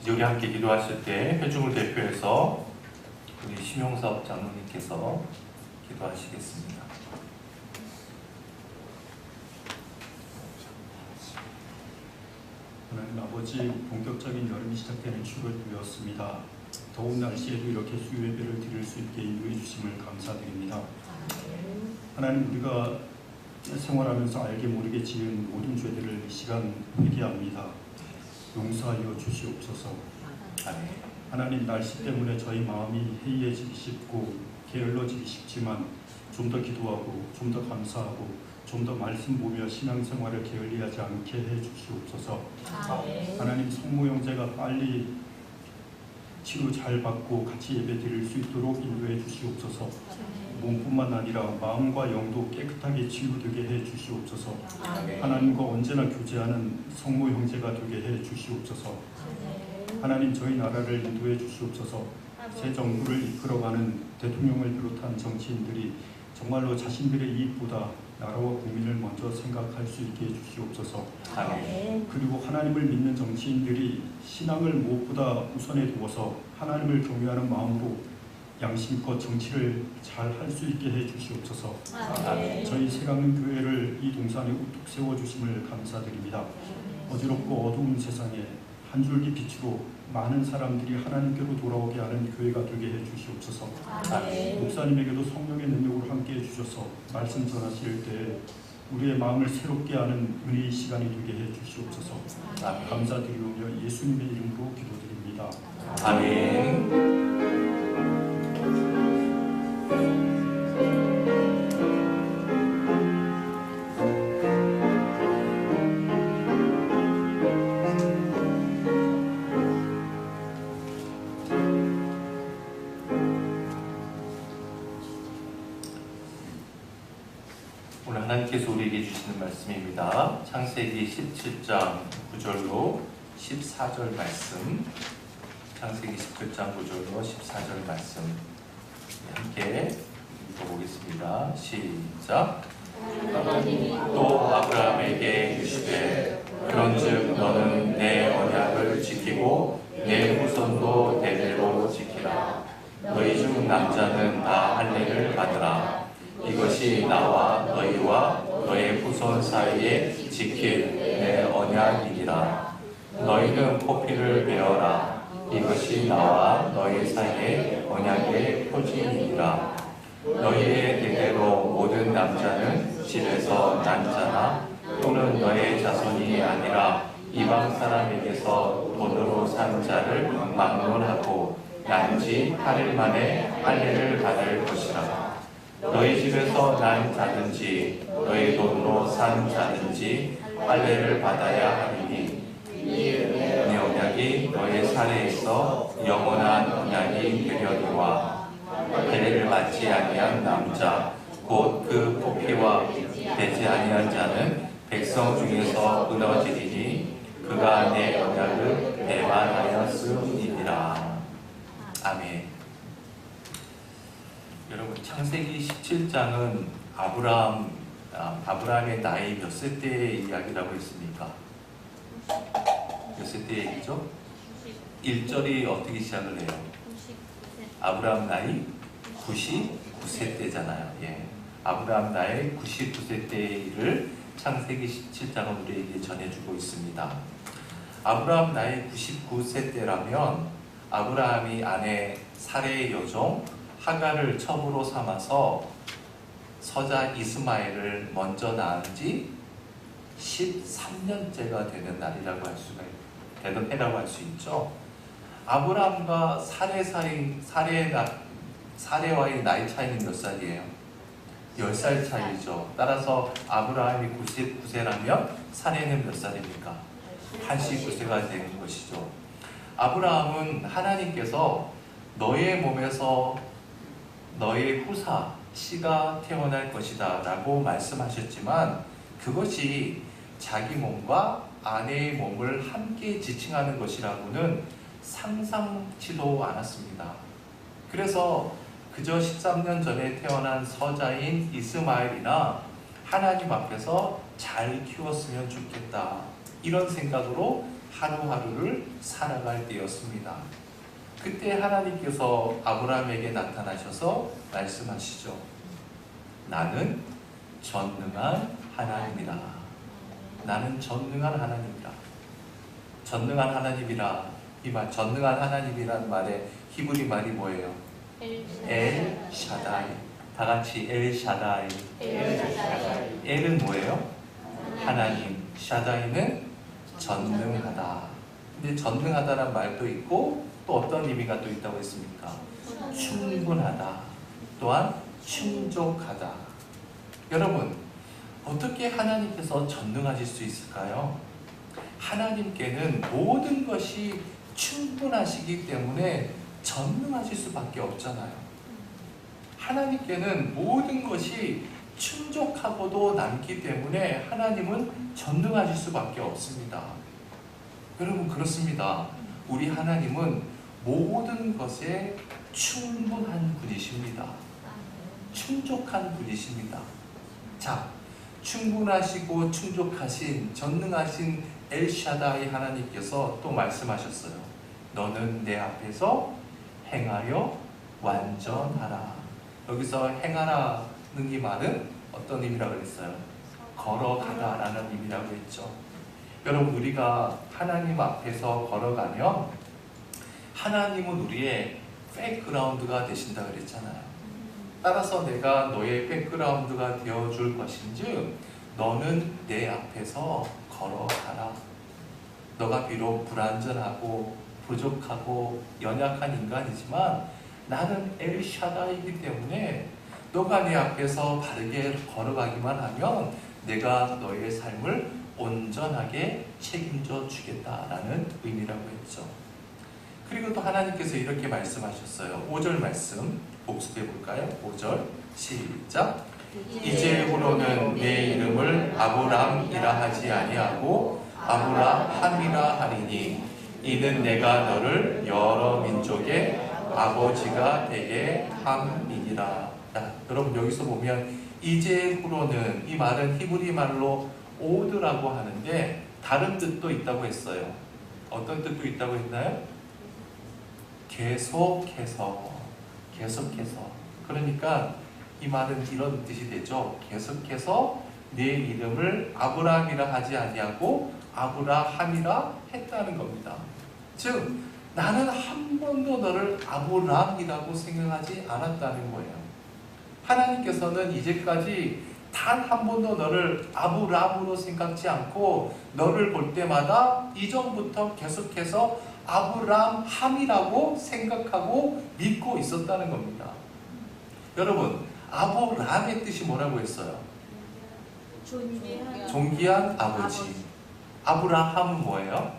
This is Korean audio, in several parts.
이제 우리 함께 기도하실 때 회중을 대표해서 우리 심용섭 장로님께서 기도하시겠습니다. 하나님 아버지, 본격적인 여름이 시작되는 7월이었습니다. 더운 날씨에도 이렇게 수요예배를 드릴 수 있게 인도해 주심을 감사드립니다. 하나님, 우리가 생활하면서 알게 모르게 지은 모든 죄들을 이 시간 회개합니다. 용서하여 주시옵소서. 하나님, 날씨 때문에 저희 마음이 해이해지기 쉽고 게을러지기 쉽지만 좀 더 기도하고 좀 더 감사하고 좀 더 말씀 보며 신앙생활을 게을리하지 않게 해 주시옵소서. 하나님, 성모 형제가 빨리 치료 잘 받고 같이 예배 드릴 수 있도록 인도해 주시옵소서. 몸뿐만 아니라 마음과 영도 깨끗하게 치유되게 해 주시옵소서. 하나님과 언제나 교제하는 성모 형제가 되게 해 주시옵소서. 하나님, 저희 나라를 인도해 주시옵소서. 새 정부를 이끌어가는 대통령을 비롯한 정치인들이 정말로 자신들의 이익보다 나라와 국민을 먼저 생각할 수 있게 해주시옵소서. 그리고 하나님을 믿는 정치인들이 신앙을 무엇보다 우선에 두어서 하나님을 경외하는 마음으로 양심껏 정치를 잘 할 수 있게 해주시옵소서. 저희 새강릉 교회를 이 동산에 우뚝 세워주심을 감사드립니다. 어지럽고 어두운 세상에 한 줄기 빛으로 많은 사람들이 하나님께로 돌아오게 하는 교회가 되게 해주시옵소서. 목사님에게도 성령의 능력으로 함께 해주셔서 말씀 전하실 때 우리의 마음을 새롭게 하는 은혜의 시간이 되게 해주시옵소서. 감사드리오며 예수님의 이름으로 기도드립니다. 아멘. 오늘 하나님께서 우리에게 주시는 말씀입니다. 창세기 17장 9절로 14절 말씀, 창세기 17장 9절로 14절 말씀 함께 읽어보겠습니다. 시작. 또 아브라함에게 이르시되 그런즉 너는 내 언약을 지키고 내 후손도 대대로 지키라. 너희 중 남자는 다 할례를 받으라. 이것이 나와 너희와 너의 후손 사이에 지킬 내 언약이니라. 너희는 포피를 베어라. 이것이 나와 너희 사이의 언약의 표징이니라. 너희의 대대로 모든 남자는 집에서 난 자나 또는 너의 자손이 아니라 이방 사람에게서 돈으로 산 자를 막론하고 난 지 8일 만에 할례를 받을 것이라. 너희 집에서 난 자든지 너희 돈으로 산 자든지 할례를 받아야 하리니 내 언약이 너의 살에 있어 영원한 언약이 되려니와 할례를 받지 아니한 남자 곧 그 포피와 되지 아니한 자는 백성 중에서 끊어지리니 그가 내 언약을 배반하였음이니라. 아멘. 여러분, 창세기 17장은 아브라함의 나이 몇 세 때의 이야기라고 했습니까? 몇 세 때 얘기죠? 1절이 어떻게 시작을 해요? 아브라함 나이 99세 때잖아요. 예. 아브라함 나이 99세 때의 일을 창세기 17장은 우리에게 전해주고 있습니다. 아브라함 나이 99세 때라면 아브라함이 아내 사레의 여종 하갈을 첩으로 삼아서 서자 이스마엘을 먼저 낳은 지 13년째가 되는 날이라고 할 수가 되는 해라고 할 수 있죠. 아브라함과 사레와의 나이 차이는 몇 살이에요? 10살 차이죠. 따라서 아브라함이 99세라면 사레는 몇 살입니까? 89세가 되는 것이죠. 아브라함은 하나님께서 너의 몸에서 너의 후사, 씨가 태어날 것이다 라고 말씀하셨지만 그것이 자기 몸과 아내의 몸을 함께 지칭하는 것이라고는 상상치도 않았습니다. 그래서 그저 13년 전에 태어난 서자인 이스마엘이나 하나님 앞에서 잘 키웠으면 좋겠다 이런 생각으로 하루하루를 살아갈 때였습니다. 그때 하나님께서 아브라함에게 나타나셔서 말씀하시죠. 나는 전능한 하나님이라. 나는 전능한 하나님이라. 전능한 하나님이라. 이 말, 전능한 하나님이란 말의 히브리 말이 뭐예요? 엘 샤다이. 다 같이 엘 샤다이. 엘은 뭐예요? 하나님. 샤다이는 전능하다. 근데 전능하다란 말도 있고 또 어떤 의미가 또 있다고 했습니까? 충분하다. 또한 충족하다. 여러분, 어떻게 하나님께서 전능하실 수 있을까요? 하나님께는 모든 것이 충분하시기 때문에 전능하실 수밖에 없잖아요. 하나님께는 모든 것이 충족하고도 남기 때문에 하나님은 전능하실 수밖에 없습니다. 여러분, 그렇습니다. 우리 하나님은 모든 것에 충분한 분이십니다. 충족한 분이십니다. 자, 충분하시고 충족하신 전능하신 엘샤다이 하나님께서 또 말씀하셨어요. 너는 내 앞에서 행하여 완전하라. 여기서 행하라는 이 말은 어떤 의미라고 했어요? 걸어가다라는 의미라고 했죠. 여러분, 우리가 하나님 앞에서 걸어가면 하나님은 우리의 백그라운드가 되신다 그랬잖아요. 따라서 내가 너의 백그라운드가 되어줄 것인즉 너는 내 앞에서 걸어가라. 너가 비록 불완전하고 부족하고 연약한 인간이지만 나는 엘샤다이기 때문에 너가 내 앞에서 바르게 걸어가기만 하면 내가 너의 삶을 온전하게 책임져 주겠다라는 의미라고 했죠. 그리고 또 하나님께서 이렇게 말씀하셨어요. 5절 말씀 복습해 볼까요? 5절 시작. 이제부로는 내 이름을 아브람이라 하지 아니하고 아브라함이라 하리니 이는 내가 너를 여러 민족의 아버지가 되게 함이니라. 여러분, 여기서 보면 이제부로는 이 말은 히브리 말로 오드라고 하는데 다른 뜻도 있다고 했어요. 어떤 뜻도 있다고 했나요? 계속해서. 그러니까 이 말은 이런 뜻이 되죠. 계속해서 내 이름을 아브라함이라 하지 아니하고 아브라함이라 했다는 겁니다. 즉 나는 한 번도 너를 아브람이라고 생각하지 않았다는 거예요. 하나님께서는 이제까지 단 한 번도 너를 아브람으로 생각지 않고 너를 볼 때마다 이전부터 계속해서 아브람함이라고 생각하고 믿고 있었다는 겁니다. 여러분, 아브람의 뜻이 뭐라고 했어요? 존귀한 아버지. 아브라함은 뭐예요?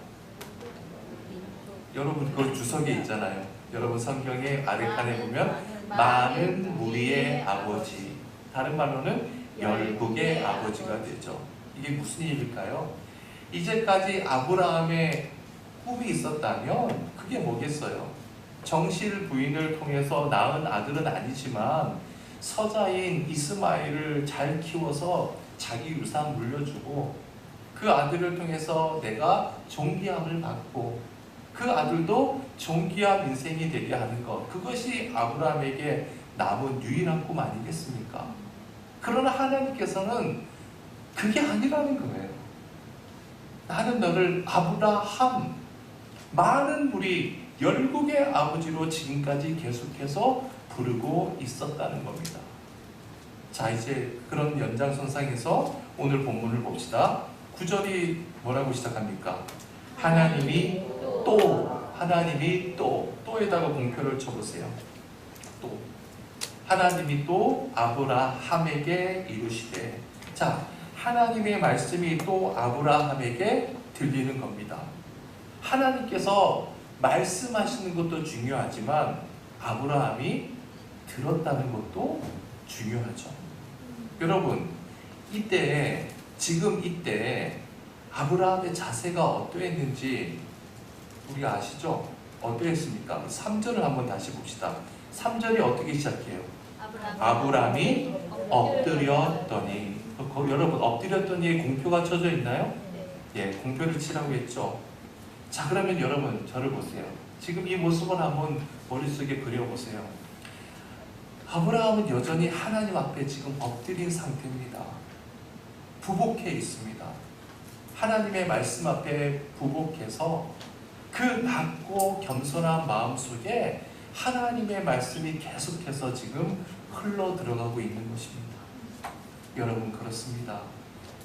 여러분, 그 주석에 있잖아요. 여러분, 성경의 아래칸에 보면 많은 무리의 아버지, 다른 말로는 열국의 아버지가 되죠. 이게 무슨 일일까요? 이제까지 아브라함의 꿈이 있었다면 그게 뭐겠어요? 정실 부인을 통해서 낳은 아들은 아니지만 서자인 이스마엘을 잘 키워서 자기 유산 물려주고 그 아들을 통해서 내가 존귀함을 받고 그 아들도 존귀한 인생이 되게 하는 것, 그것이 아브라함에게 남은 유일한 꿈 아니겠습니까? 그러나 하나님께서는 그게 아니라는 거예요. 나는 너를 아브라함, 많은 무리, 열국의 아버지로 지금까지 계속해서 부르고 있었다는 겁니다. 자, 이제 그런 연장선상에서 오늘 본문을 봅시다. 9절이 뭐라고 시작합니까? 하나님이 또에다가 공표를 쳐보세요. 또 하나님이 또 아브라함에게 이르시되. 자, 하나님의 말씀이 또 아브라함에게 들리는 겁니다. 하나님께서 말씀하시는 것도 중요하지만 아브라함이 들었다는 것도 중요하죠. 여러분, 지금 이때 아브라함의 자세가 어떠했는지 우리가 아시죠? 어떠했습니까? 3절을 한번 다시 봅시다. 3절이 어떻게 시작해요? 아브라함이 엎드렸더니. 여러분, 엎드렸더니에 공표가 쳐져 있나요? 예, 공표를 치라고 했죠. 자, 그러면 여러분 저를 보세요. 지금 이 모습을 한번 머릿속에 그려보세요. 아브라함은 여전히 하나님 앞에 지금 엎드린 상태입니다. 부복해 있습니다. 하나님의 말씀 앞에 부복해서 그 낮고 겸손한 마음 속에 하나님의 말씀이 계속해서 지금 흘러 들어가고 있는 것입니다. 여러분 그렇습니다.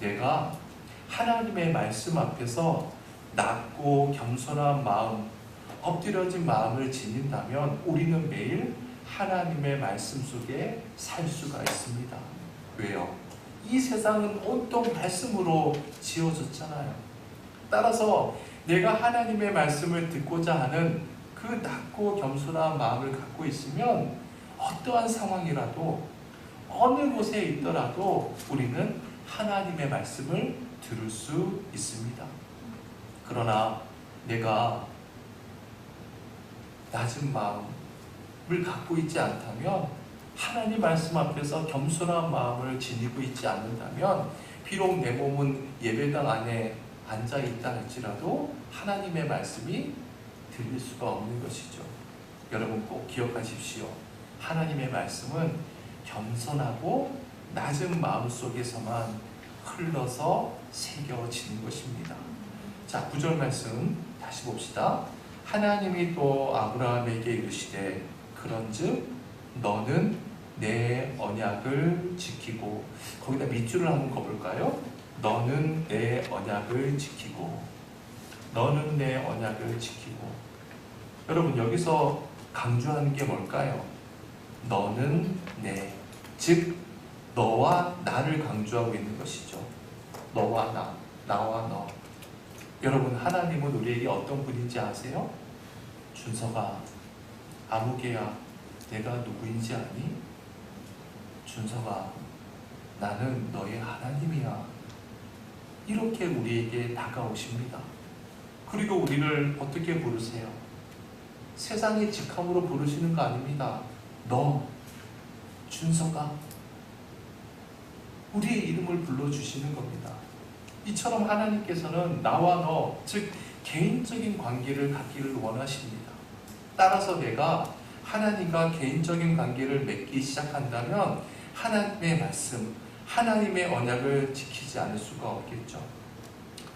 내가 하나님의 말씀 앞에서 낮고 겸손한 마음, 엎드려진 마음을 지닌다면 우리는 매일 하나님의 말씀 속에 살 수가 있습니다. 왜요? 이 세상은 온통 말씀으로 지어졌잖아요. 따라서 내가 하나님의 말씀을 듣고자 하는 그 낮고 겸손한 마음을 갖고 있으면 어떠한 상황이라도 어느 곳에 있더라도 우리는 하나님의 말씀을 들을 수 있습니다. 그러나 내가 낮은 마음을 갖고 있지 않다면, 하나님 말씀 앞에서 겸손한 마음을 지니고 있지 않는다면, 비록 내 몸은 예배당 안에 앉아 있다 할지라도 하나님의 말씀이 들릴 수가 없는 것이죠. 여러분 꼭 기억하십시오. 하나님의 말씀은 겸손하고 낮은 마음 속에서만 흘러서 새겨지는 것입니다. 자, 9절 말씀 다시 봅시다. 하나님이 또 아브라함에게 이르시되 그런즉 너는 내 언약을 지키고, 거기다 밑줄을 한번 그어볼까요? 너는 내 언약을 지키고, 너는 내 언약을 지키고. 여러분 여기서 강조하는 게 뭘까요? 너는 내, 즉 너와 나를 강조하고 있는 것이죠. 너와 나, 나와 너. 여러분 하나님은 우리에게 어떤 분인지 아세요? 준서가, 아무개야, 내가 누구인지 아니? 준서가, 나는 너의 하나님이야. 이렇게 우리에게 다가오십니다. 그리고 우리를 어떻게 부르세요? 세상의 직함으로 부르시는 거 아닙니다. 너, 준서가, 우리의 이름을 불러주시는 겁니다. 이처럼 하나님께서는 나와 너, 즉 개인적인 관계를 갖기를 원하십니다. 따라서 내가 하나님과 개인적인 관계를 맺기 시작한다면 하나님의 말씀, 하나님의 언약을 지키지 않을 수가 없겠죠.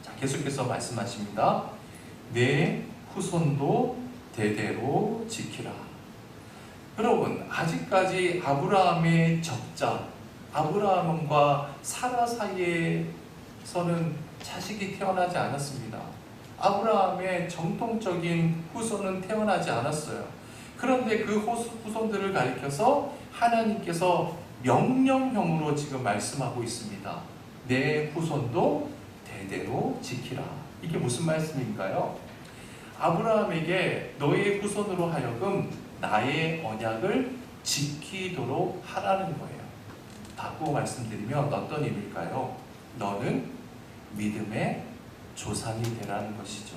자, 계속해서 말씀하십니다. 내 후손도 대대로 지키라. 여러분 아직까지 아브라함의 적자, 아브라함과 사라 사이에서는 자식이 태어나지 않았습니다. 아브라함의 정통적인 후손은 태어나지 않았어요. 그런데 그 후손들을 가리켜서 하나님께서 명령형으로 지금 말씀하고 있습니다. 내 후손도 대대로 지키라. 이게 무슨 말씀인가요? 아브라함에게 너의 후손으로 하여금 나의 언약을 지키도록 하라는 거예요. 바꾸어 말씀드리면 어떤 의미일까요? 너는 믿음의 조상이 되라는 것이죠.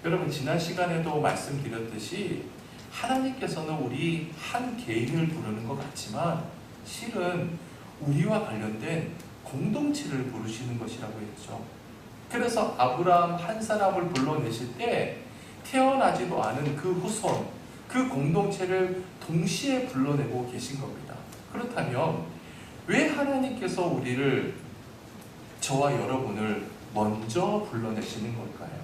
여러분 지난 시간에도 말씀드렸듯이 하나님께서는 우리 한 개인을 부르는 것 같지만 실은 우리와 관련된 공동체를 부르시는 것이라고 했죠. 그래서 아브라함 한 사람을 불러내실 때 태어나지도 않은 그 후손, 그 공동체를 동시에 불러내고 계신 겁니다. 그렇다면 왜 하나님께서 우리를, 저와 여러분을 먼저 불러내시는 걸까요?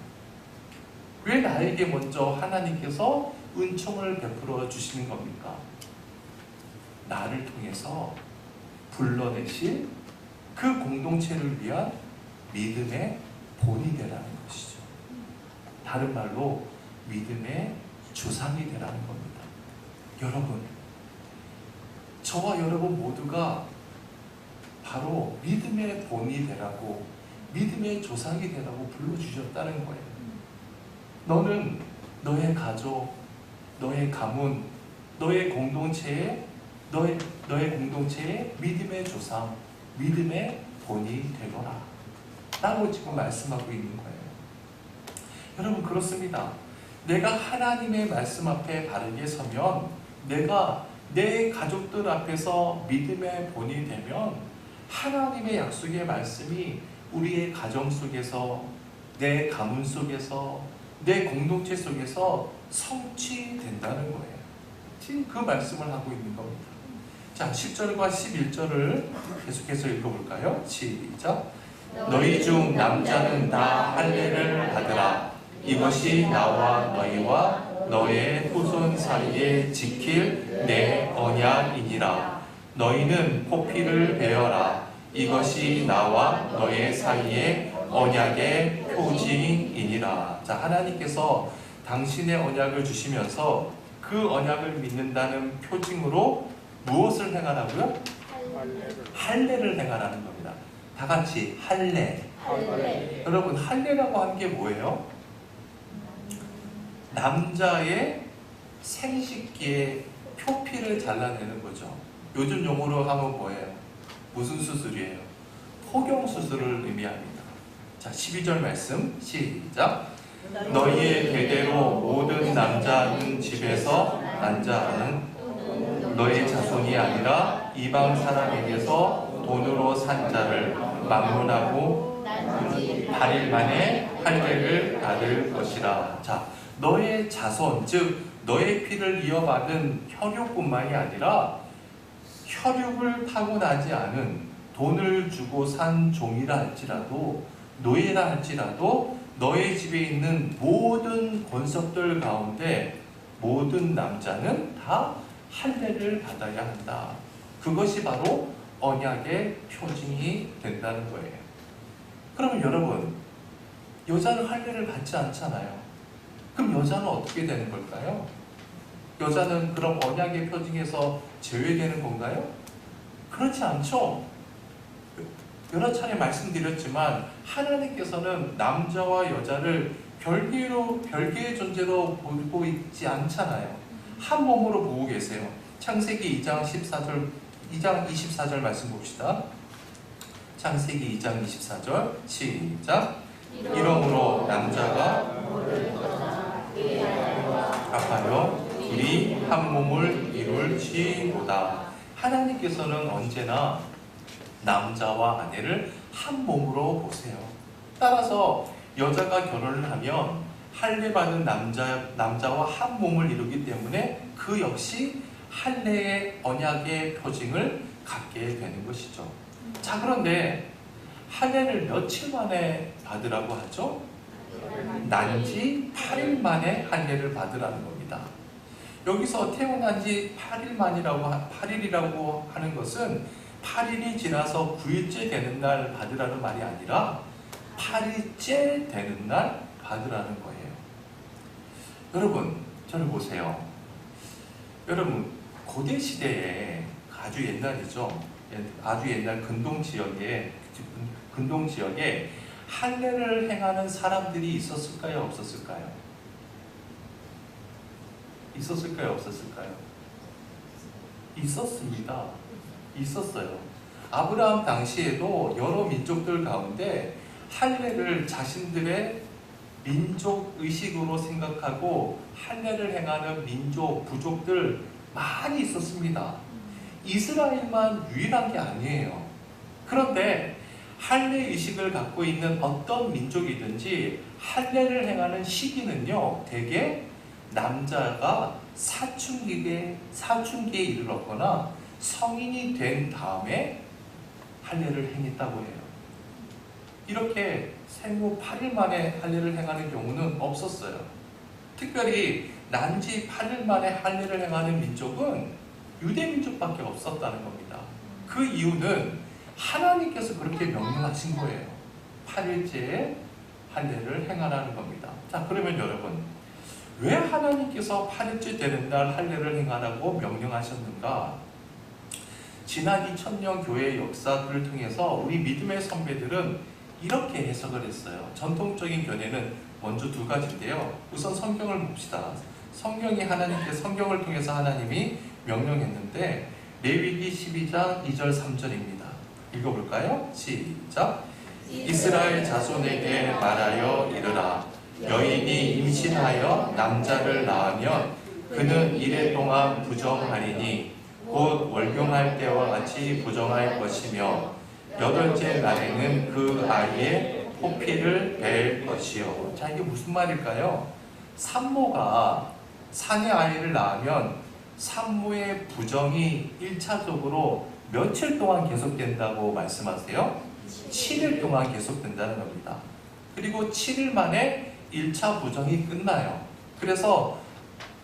왜 나에게 먼저 하나님께서 은총을 베풀어 주시는 겁니까? 나를 통해서 불러내실 그 공동체를 위한 믿음의 본이 되라는 것이죠. 다른 말로 믿음의 조상이 되라는 겁니다. 여러분, 저와 여러분 모두가 바로 믿음의 본이 되라고, 믿음의 조상이 되라고 불러주셨다는 거예요. 너는 너의 가족, 너의 가문, 너의 공동체에 믿음의 조상, 믿음의 본이 되거라 라고 지금 말씀하고 있는 거예요. 여러분 그렇습니다. 내가 하나님의 말씀 앞에 바르게 서면, 내가 내 가족들 앞에서 믿음의 본이 되면 하나님의 약속의 말씀이 우리의 가정 속에서 내 가문 속에서, 내 공동체 속에서 성취된다는 거예요. 지금 그 말씀을 하고 있는 겁니다. 자, 10절과 11절을 계속해서 읽어볼까요? 시작. 너희 중 남자는 다 할례를 받으라. 이것이 나와 너희와 너의 후손 사이에 지킬 내 언약이니라. 너희는 포피를 베어라. 이것이 나와 너의 사이에 언약의 표징이니라. 자, 하나님께서 당신의 언약을 주시면서 그 언약을 믿는다는 표징으로 무엇을 행하라고요? 할례를 행하라는 겁니다. 다 같이 할례. 여러분, 할례라고 하는 게 뭐예요? 남자의 생식기의 표피를 잘라내는 거죠. 요즘 용어로 하면 뭐예요? 무슨 수술이에요? 포경 수술을 의미합니다. 자, 12절 말씀 시작. 너희의 대대로 모든 남자는 집에서 난 자는 너희 자손이 아니라 이방 사람에게서 돈으로 산 자를 막론하고 8일 만에 할례를 받을 것이라. 자, 너의 자손, 즉 너의 피를 이어받은 혈육뿐만이 아니라 혈육을 타고나지 않은 돈을 주고 산 종이라 할지라도 노예라 할지라도 너의 집에 있는 모든 권속들 가운데 모든 남자는 다 할례를 받아야 한다. 그것이 바로 언약의 표징이 된다는 거예요. 그러면 여러분, 여자는 할례를 받지 않잖아요. 그럼 여자는 어떻게 되는 걸까요? 여자는 그럼 언약의 표징에서 제외되는 건가요? 그렇지 않죠. 여러 차례 말씀드렸지만 하나님께서는 남자와 여자를 별개의 존재로 보고 있지 않잖아요. 한 몸으로 보고 계세요. 창세기 2장 24절 말씀 봅시다. 창세기 2장 24절 시작. 이러므로 남자가 합하여 둘이 한 몸을 이룰지로다. 하나님께서는 언제나 남자와 아내를 한 몸으로 보세요. 따라서 여자가 결혼을 하면 할례 받은 남자와 한 몸을 이루기 때문에 그 역시 할례의 언약의 표징을 갖게 되는 것이죠. 자, 그런데 할례를 며칠 만에 받으라고 하죠? 난지 8일 만에 할례를 받으라는 겁니다. 여기서 태어난 지 8일이라고 하는 것은 8일이 지나서 9일째 되는 날 받으라는 말이 아니라 8일째 되는 날 받으라는 거예요. 여러분, 저를 보세요. 여러분, 고대 시대에 아주 옛날이죠. 아주 옛날 근동 지역에 할례를 행하는 사람들이 있었을까요? 없었을까요? 있었을까요? 없었을까요? 있었습니다. 있었어요. 아브라함 당시에도 여러 민족들 가운데 할례를 자신들의 민족 의식으로 생각하고 할례를 행하는 민족, 부족들 많이 있었습니다. 이스라엘만 유일한 게 아니에요. 그런데 할례 의식을 갖고 있는 어떤 민족이든지 할례를 행하는 시기는요, 대개 남자가 사춘기에 이르렀거나 성인이 된 다음에 할례를 행했다고 해요. 이렇게 생후 8일 만에 할례를 행하는 경우는 없었어요. 특별히 난지 8일 만에 할례를 행하는 민족은 유대민족밖에 없었다는 겁니다. 그 이유는 하나님께서 그렇게 명령하신 거예요. 8일째에 할례를 행하라는 겁니다. 자, 그러면 여러분, 왜 하나님께서 8일째 되는 날 할례를 행하라고 명령하셨는가? 지난 2000년 교회의 역사들을 통해서 우리 믿음의 선배들은 이렇게 해석을 했어요. 전통적인 견해는 먼저 두 가지인데요. 우선 성경을 봅시다. 성경을 통해서 하나님이 명령했는데 레위기 12장 2절 3절입니다. 읽어볼까요? 시작. 이스라엘 자손에게 말하여 이르라. 여인이 임신하여 남자를 낳으면 그는 이래 동안 부정하리니 곧 월경할 때와 같이 부정할 것이며 8째 날에는 그 아이의 포피를 뵐 것이요. 자, 이게 무슨 말일까요? 산모가 산의 아이를 낳으면 산모의 부정이 1차적으로 며칠 동안 계속된다고 말씀하세요? 7일 동안 계속된다는 겁니다. 그리고 7일 만에 1차 부정이 끝나요. 그래서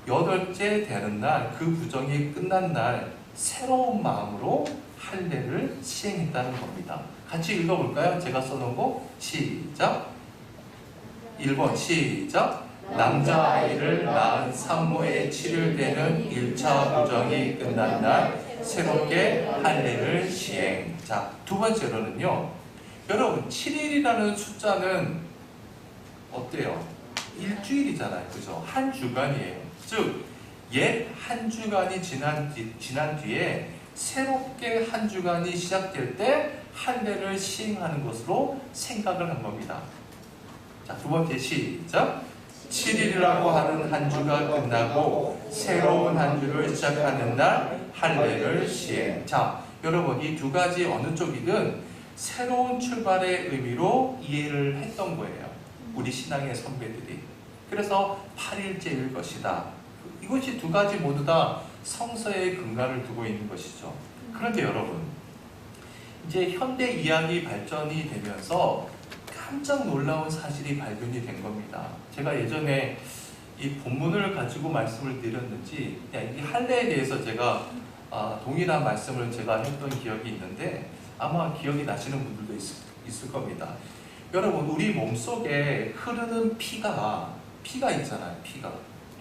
8째 되는 날, 그 부정이 끝난 날 새로운 마음으로 할례를 시행했다는 겁니다. 같이 읽어볼까요? 제가 써놓은 거 시작. 1번 시작. 남자아이를 낳은 산모의 7일 되는 1차 부정이 끝난 날 새롭게 할례를 시행. 자, 두 번째로는요. 여러분 7일이라는 숫자는 어때요? 일주일이잖아요. 그죠? 한 주간이에요. 즉, 옛 한 주간이 지난 뒤에 새롭게 한 주간이 시작될 때 할례를 시행하는 것으로 생각을 한 겁니다. 자, 두 번째 시작. 7일이라고 하는 한 주가 끝나고 새로운 한 주를 시작하는 날 할례를 시행. 자, 여러분 이 두 가지 어느 쪽이든 새로운 출발의 의미로 이해를 했던 거예요. 우리 신앙의 선배들이. 그래서 8일째일 것이다. 이것이 두 가지 모두 다 성서에 근간을 두고 있는 것이죠. 그런데 여러분, 이제 현대 이야기 발전이 되면서 깜짝 놀라운 사실이 발견이 된 겁니다. 제가 예전에 이 본문을 가지고 말씀을 드렸는지, 이 할례에 대해서 제가 동일한 말씀을 제가 했던 기억이 있는데 아마 기억이 나시는 분들도 있을 겁니다. 여러분, 우리 몸속에 흐르는 피가 있잖아요. 피가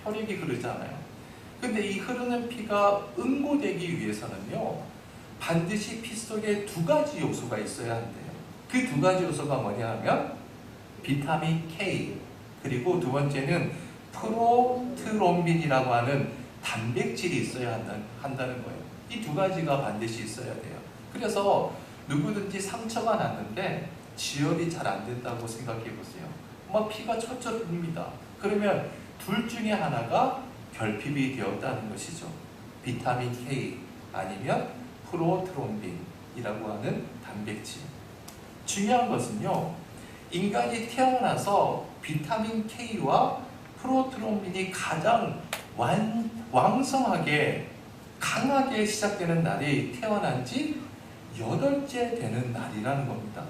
혈액이 흐르잖아요. 근데 이 흐르는 피가 응고되기 위해서는요, 반드시 피 속에 두 가지 요소가 있어야 한대요. 그 두 가지 요소가 뭐냐 하면 비타민 K, 그리고 두 번째는 프로트롬빈이라고 하는 단백질이 있어야 한다는 거예요. 이 두 가지가 반드시 있어야 돼요. 그래서 누구든지 상처가 났는데 지혈이 잘 안 된다고 생각해 보세요. 막 피가 철철 흐릅니다. 그러면 둘 중에 하나가 결핍이 되었다는 것이죠. 비타민 K 아니면 프로트롬빈이라고 하는 단백질. 중요한 것은요, 인간이 태어나서 비타민 K와 프로트롬빈이 가장 왕성하게 강하게 시작되는 날이 태어난 지 8째 되는 날이라는 겁니다.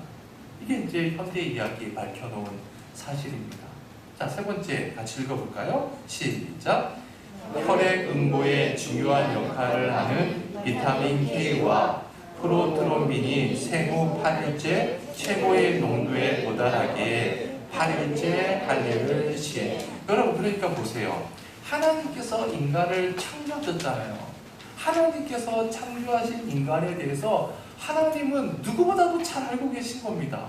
이게 이제 현대 이야기에 밝혀놓은 사실입니다. 자, 세 번째 같이 읽어볼까요? 시작. 혈액 응고에 중요한 역할을 하는 비타민 K와 프로트롬빈이 생후 8일째 최고의 농도에 도달하기에 8일째 할례를 시행. 여러분, 그러니까 보세요. 하나님께서 인간을 창조하셨잖아요. 하나님께서 창조하신 인간에 대해서 하나님은 누구보다도 잘 알고 계신 겁니다.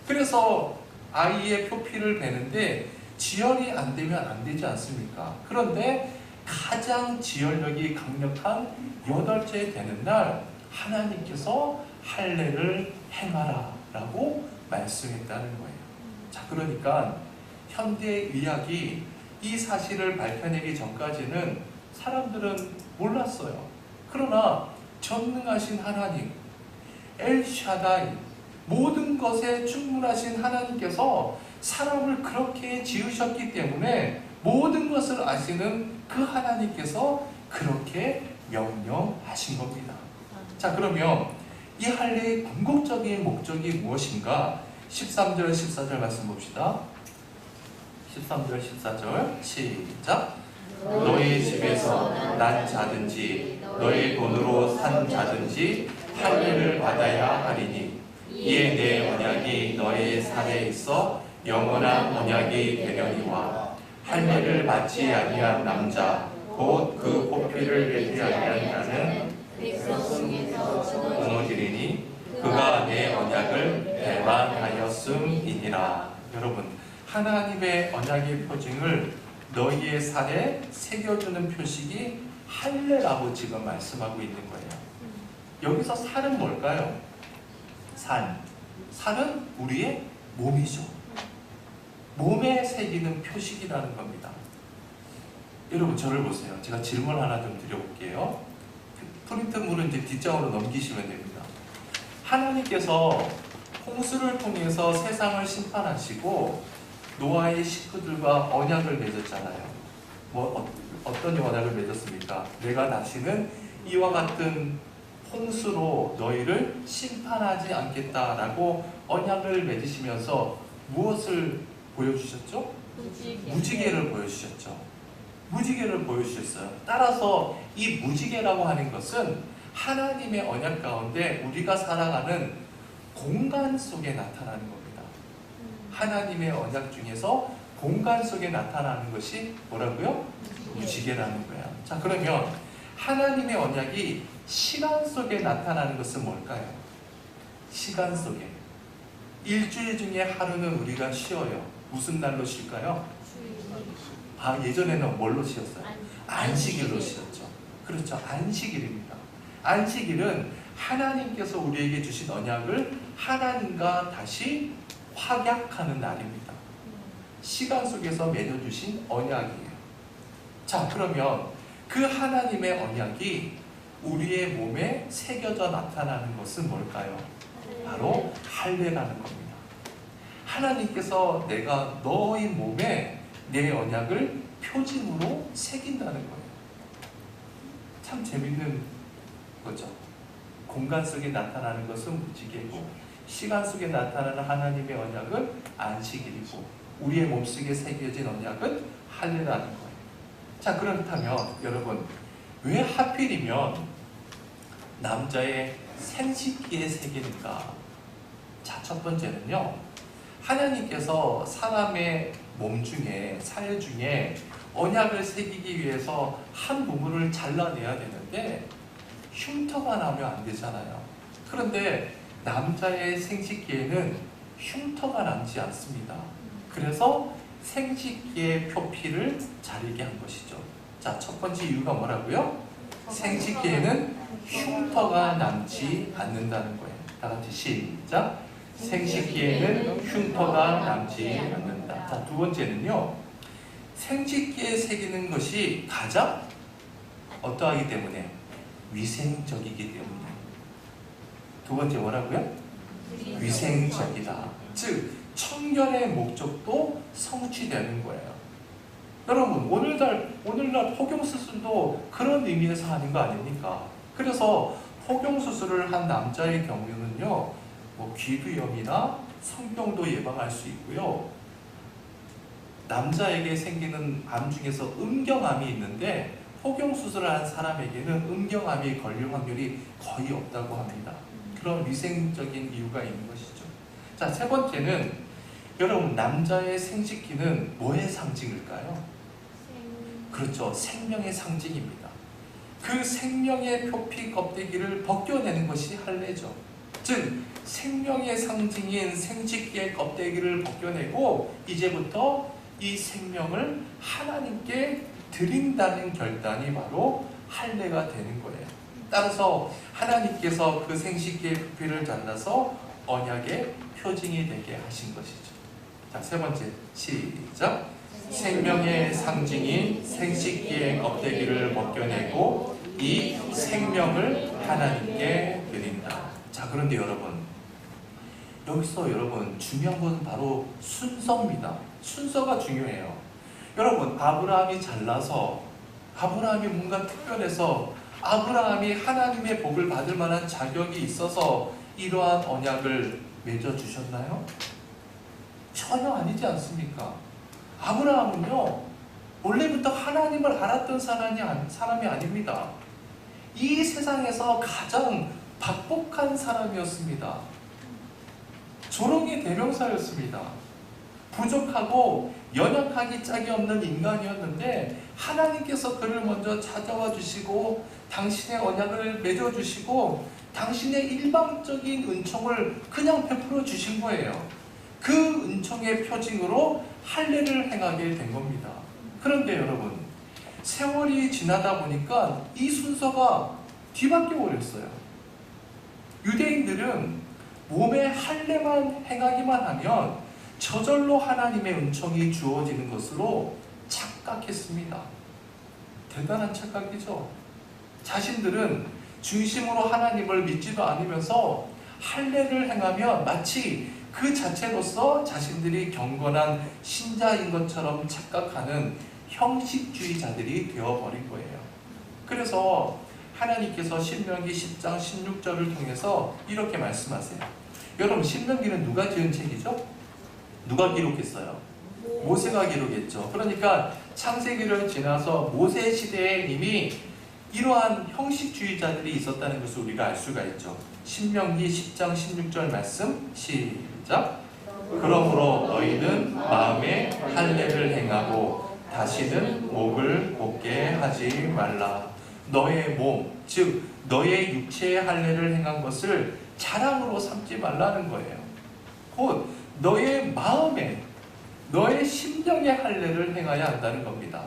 그래서 아이의 표피를 베는데 지혈이 안 되면 안 되지 않습니까? 그런데 가장 지혈력이 강력한 8째 되는 날 하나님께서 할례를 행하라 라고 말씀했다는 거예요. 자, 그러니까 현대의학이 이 사실을 밝혀내기 전까지는 사람들은 몰랐어요. 그러나 전능하신 하나님, 엘샤다이, 모든 것에 충분하신 하나님께서 사람을 그렇게 지으셨기 때문에 모든 것을 아시는 그 하나님께서 그렇게 명령하신 겁니다. 자, 그러면 이 할례의 궁극적인 목적이 무엇인가? 13절, 14절 말씀 봅시다. 13절, 14절 시작. 너희 집에서 난 자든지 너희 돈으로 산 자든지 할례를 받아야 하리니 이에 내 언약이 너희 산에 있어 영원한 언약이 되려니와 할례를 받지 아니한 남자 곧 그 포피를 뱉지 아니한 자는 무너지리니 그가 내 언약을 배반하였음이니라. 여러분, 하나님의 언약의 표징을 너희의 살에 새겨주는 표식이 할례라고 지금 말씀하고 있는 거예요. 여기서 살은 뭘까요? 살은 우리의 몸이죠. 몸에 새기는 표식이라는 겁니다. 여러분, 저를 보세요. 제가 질문 하나 좀 드려볼게요. 프린트물은 이제 뒷장으로 넘기시면 됩니다. 하나님께서 홍수를 통해서 세상을 심판하시고 노아의 식구들과 언약을 맺었잖아요. 어떤 언약을 맺었습니까? 내가 다시는 이와 같은 홍수로 너희를 심판하지 않겠다라고 언약을 맺으시면서 무엇을 보여주셨죠? 무지개를 보여주셨죠. 무지개를 보여주셨어요. 따라서 이 무지개라고 하는 것은 하나님의 언약 가운데 우리가 살아가는 공간 속에 나타나는 겁니다. 하나님의 언약 중에서 공간 속에 나타나는 것이 뭐라고요? 무지개라는 거예요. 자, 그러면 하나님의 언약이 시간 속에 나타나는 것은 뭘까요? 시간 속에. 일주일 중에 하루는 우리가 쉬어요. 무슨 날로 쉴까요? 예전에는 뭘로 쉬었어요? 안식일로 쉬었죠. 그렇죠. 안식일입니다. 안식일은 하나님께서 우리에게 주신 언약을 하나님과 다시 확약하는 날입니다. 시간 속에서 맺어주신 언약이에요. 자, 그러면 그 하나님의 언약이 우리의 몸에 새겨져 나타나는 것은 뭘까요? 바로 할례라는 겁니다. 하나님께서 내가 너희 몸에 내 언약을 표징으로 새긴다는 거예요. 참 재밌는 거죠. 공간 속에 나타나는 것은 무지개고 시간 속에 나타나는 하나님의 언약은 안식일이고 우리의 몸속에 새겨진 언약은 할례라는 거예요. 자, 그렇다면 여러분, 왜 하필이면 남자의 생식기에 새기는가? 자, 첫 번째는요, 하나님께서 사람의 몸 중에, 살 중에 언약을 새기기 위해서 한 부분을 잘라내야 되는데 흉터가 나면 안 되잖아요. 그런데 남자의 생식기에는 흉터가 남지 않습니다. 그래서 생식기의 표피를 자르게 한 것이죠. 자, 첫 번째 이유가 뭐라고요? 생식기에는 흉터가 남지 않는다는 거예요. 다 같이 시작. 생식기에는 흉터가 남지 않는다. 자, 두 번째는요, 생식기에 새기는 것이 가장 어떠하기 때문에? 위생적이기 때문에. 두 번째 뭐라고요? 위생적이다. 즉 청결의 목적도 성취되는 거예요. 여러분, 오늘날 포경수술도 그런 의미에서 하는 거 아닙니까? 그래서 포경수술을 한 남자의 경우는요, 귀두염이나 성병도 예방할 수 있고요. 남자에게 생기는 암 중에서 음경암이 있는데 포경수술을 한 사람에게는 음경암이 걸릴 확률이 거의 없다고 합니다. 그런 위생적인 이유가 있는 것이죠. 자, 세 번째는 여러분, 남자의 생식기는 뭐의 상징일까요? 그렇죠. 생명의 상징입니다. 그 생명의 표피 껍데기를 벗겨내는 것이 할례죠. 즉 생명의 상징인 생식기의 껍데기를 벗겨내고 이제부터 이 생명을 하나님께 드린다는 결단이 바로 할례가 되는 거예요. 따라서 하나님께서 그 생식기의 표피를 잘라서 언약의 표징이 되게 하신 것이죠. 자, 세 번째 시작. 생명의 상징인 생식기의 껍데기를 벗겨내고 이 생명을 하나님께 드린다. 자, 그런데 여러분, 여기서 여러분 중요한 것은 바로 순서입니다. 순서가 중요해요. 여러분, 아브라함이 잘나서 아브라함이 뭔가 특별해서 아브라함이 하나님의 복을 받을 만한 자격이 있어서 이러한 언약을 맺어주셨나요? 전혀 아니지 않습니까? 아브라함은요, 원래부터 하나님을 알았던 사람이 아닙니다. 이 세상에서 가장 박복한 사람이었습니다. 조롱의 대명사였습니다. 부족하고 연약하기 짝이 없는 인간이었는데 하나님께서 그를 먼저 찾아와 주시고 당신의 언약을 맺어주시고 당신의 일방적인 은총을 그냥 베풀어 주신 거예요. 그 은총의 표징으로 할례를 행하게 된 겁니다. 그런데 여러분, 세월이 지나다 보니까 이 순서가 뒤바뀌어 버렸어요. 유대인들은 몸에 할례만 행하기만 하면 저절로 하나님의 은총이 주어지는 것으로 착각했습니다. 대단한 착각이죠. 자신들은 중심으로 하나님을 믿지도 않으면서 할례를 행하면 마치 그 자체로서 자신들이 경건한 신자인 것처럼 착각하는 형식주의자들이 되어버린 거예요. 그래서 하나님께서 신명기 10장 16절을 통해서 이렇게 말씀하세요. 여러분, 신명기는 누가 지은 책이죠? 누가 기록했어요? 모세가 기록했죠. 그러니까 창세기를 지나서 모세 시대에 이미 이러한 형식주의자들이 있었다는 것을 우리가 알 수가 있죠. 신명기 10장 16절 말씀 시작. 그러므로 너희는 마음에 할례를 행하고 다시는 목을 곧게 하지 말라. 너의 몸, 즉 너의 육체의 할례를 행한 것을 자랑으로 삼지 말라는 거예요. 곧 너의 마음에, 너의 심령의 할례를 행해야 한다는 겁니다.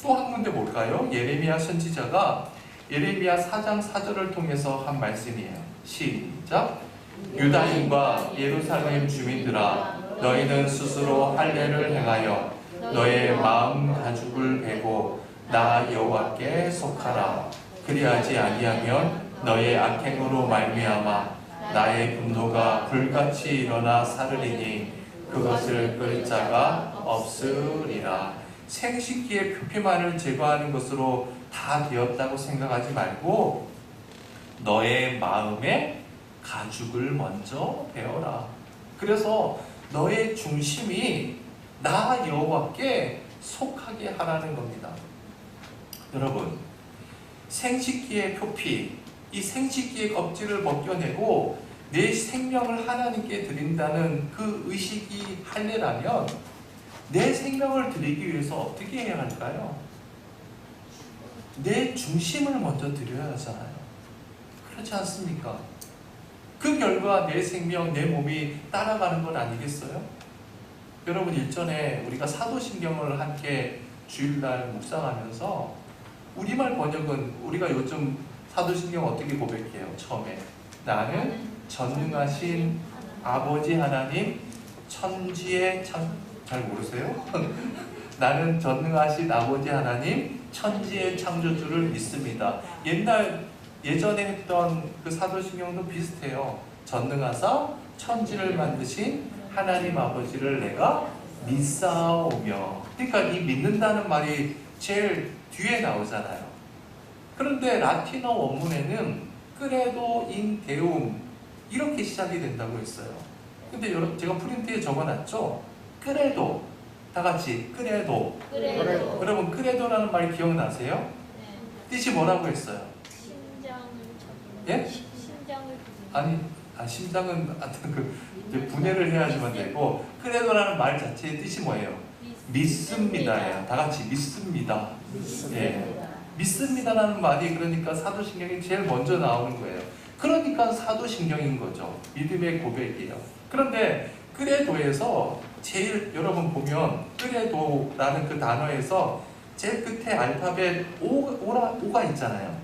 또 한 군데 볼까요? 예레미야 선지자가 예레미야 4장 4절을 통해서 한 말씀이에요. 시작. 유다인과 예루살렘 주민들아, 너희는 스스로 할례를 행하여 너의 마음 가죽을 베고 나 여호와께 속하라. 그리하지 아니하면 너의 악행으로 말미암아 나의 분노가 불같이 일어나 사르리니 그것을 끌 자가 없으리라. 생식기의 표피만을 제거하는 것으로 다 되었다고 생각하지 말고 너의 마음에 가죽을 먼저 베어라. 그래서 너의 중심이 나 여호와께 속하게 하라는 겁니다. 여러분, 생식기의 표피, 이 생식기의 껍질을 벗겨내고 내 생명을 하나님께 드린다는 그 의식이 할례라면 내 생명을 드리기 위해서 어떻게 해야 할까요? 내 중심을 먼저 드려야 하잖아요. 그렇지 않습니까? 그 결과 내 생명, 내 몸이 따라가는 건 아니겠어요? 여러분, 일전에 우리가 사도신경을 함께 주일날 묵상하면서 우리말 번역은 우리가 요즘 사도신경 어떻게 고백해요? 처음에 나는 전능하신 아버지 하나님 천지의 잘 모르세요? 나는 전능하신 아버지 하나님 천지의 창조주를 믿습니다. 예전에 했던 그 사도신경도 비슷해요. 전능하사 천지를 만드신 하나님 아버지를 내가 믿사오며. 그러니까 이 믿는다는 말이 제일 뒤에 나오잖아요. 그런데 라틴어 원문에는 크레도 인 데움 이렇게 시작이 된다고 했어요. 근데 여러분, 제가 프린트에 적어놨죠? 크레도, 다 같이 크레도. 여러분, 크레도라는 말 기억나세요? 네. 뜻이 뭐라고 했어요? 예? 심장을 아니, 심장은 하여튼 이제 분해를 해야지만 되고, 크레도라는 말 자체의 뜻이 뭐예요? 믿습니다예요. 다 같이 믿습니다. 예. 믿습니다라는 말이 그러니까 사도신경이 제일 먼저 나오는 거예요. 그러니까 사도신경인 거죠. 믿음의 고백이에요. 그런데 크레도에서 제일 여러분 보면 크레도라는 그 단어에서 제일 끝에 알파벳 O가 있잖아요.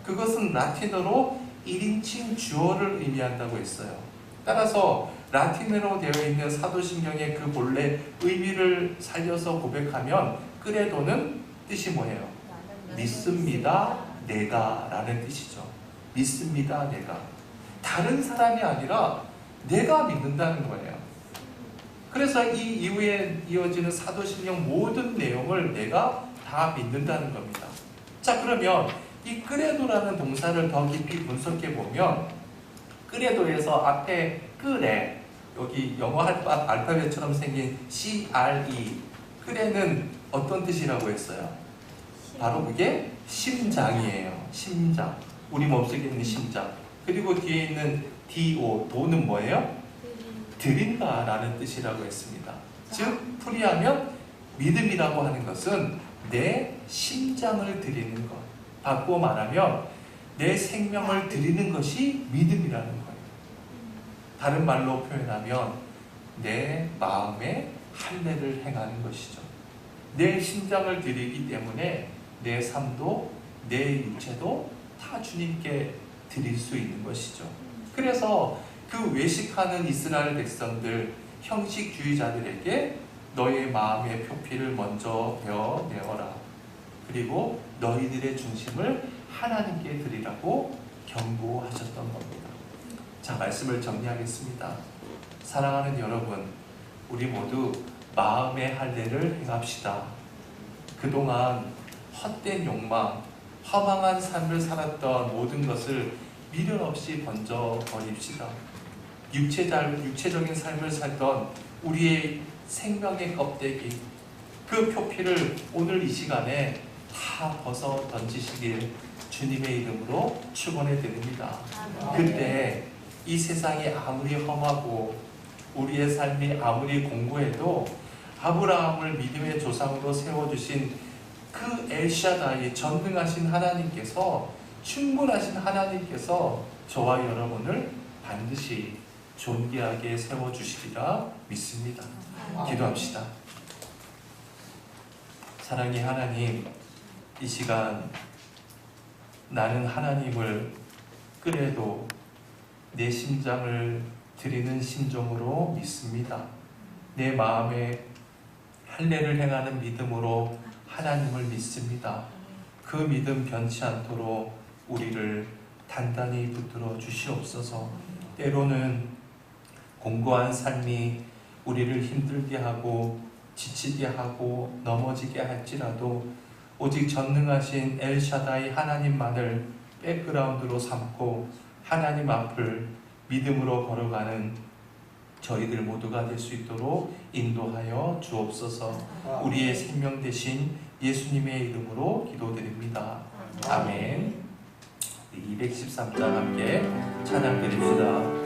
그것은 라틴어로 1인칭 주어를 의미한다고 했어요. 따라서 라틴어로 되어 있는 사도신경의 그 본래 의미를 살려서 고백하면 크레도는 뜻이 뭐예요? 믿습니다, 내가 라는 뜻이죠. 믿습니다, 내가. 다른 사람이 아니라 내가 믿는다는 거예요. 그래서 이 이후에 이어지는 사도신경 모든 내용을 내가 다 믿는다는 겁니다. 자, 그러면 이 크레도라는 동사를 더 깊이 분석해 보면 크레도에서 앞에 크레, 여기 영어 알파벳처럼 생긴 CRE, 크레는 어떤 뜻이라고 했어요? 바로 그게 심장이에요. 심장. 우리 몸속에 있는 심장. 그리고 뒤에 있는 DO, 도는 뭐예요? 드린다라는 뜻이라고 했습니다. 즉, 풀이하면 믿음이라고 하는 것은 내 심장을 드리는 것. 바꾸어 말하면 내 생명을 드리는 것이 믿음이라는 거예요. 다른 말로 표현하면 내 마음에 할례를 행하는 것이죠. 내 심장을 드리기 때문에 내 삶도 내 육체도 다 주님께 드릴 수 있는 것이죠. 그래서 그 외식하는 이스라엘 백성들, 형식주의자들에게 너의 마음의 표피를 먼저 베어내어라. 그리고 너희들의 중심을 하나님께 드리라고 경고하셨던 겁니다. 자, 말씀을 정리하겠습니다. 사랑하는 여러분, 우리 모두 마음의 할례를 행합시다. 그동안 헛된 욕망, 허망한 삶을 살았던 모든 것을 미련 없이 번져버립시다. 육체적인 삶을 살던 우리의 생명의 껍데기, 그 표피를 오늘 이 시간에 다 벗어 던지시길 주님의 이름으로 축원해 드립니다. 그때 이 세상이 아무리 험하고 우리의 삶이 아무리 공고해도 아브라함을 믿음의 조상으로 세워주신 그 엘샤다이 전능하신 하나님께서, 충분하신 하나님께서 저와 여러분을 반드시 존귀하게 세워주시리라 믿습니다. 기도합시다. 사랑의 하나님, 이 시간 나는 하나님을 그래도 내 심장을 드리는 심정으로 믿습니다. 내 마음에 할례를 행하는 믿음으로 하나님을 믿습니다. 그 믿음 변치 않도록 우리를 단단히 붙들어 주시옵소서. 때로는 공고한 삶이 우리를 힘들게 하고 지치게 하고 넘어지게 할지라도 오직 전능하신 엘샤다이 하나님만을 백그라운드로 삼고 하나님 앞을 믿음으로 걸어가는 저희들 모두가 될 수 있도록 인도하여 주옵소서. 우리의 생명 되신 예수님의 이름으로 기도드립니다. 아멘. 213장 함께 찬양 드립시다.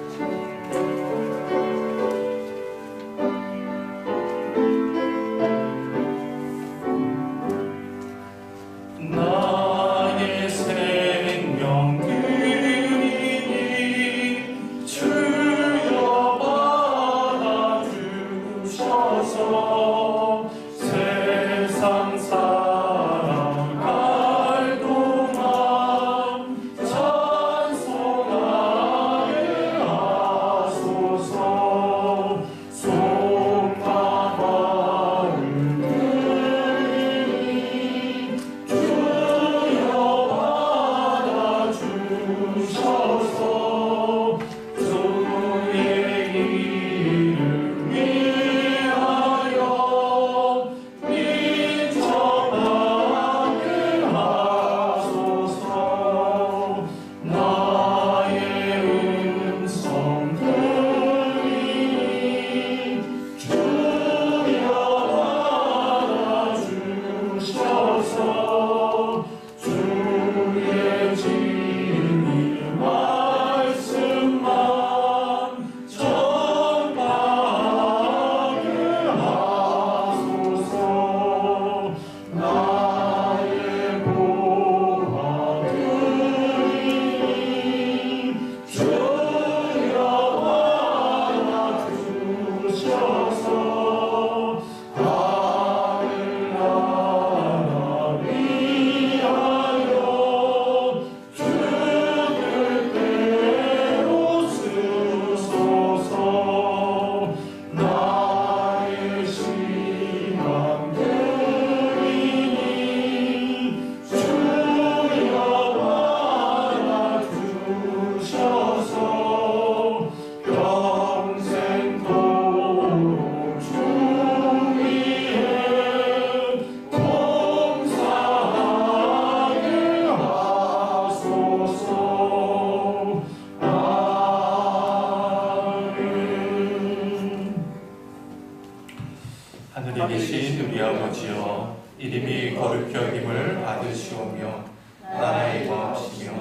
하늘에 계신 우리 아버지여, 이름이 거룩히 여김을 받으시오며 나라의 마음이시며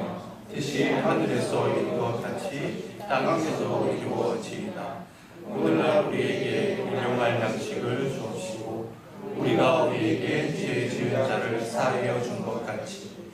뜻이 하늘에서 이룬 것 같이 땅에서도 이루어지이다. 오늘날 우리에게 일용할 양식을 주옵시고 우리가 우리에게 죄 지은 자를 사하여 준 것 같이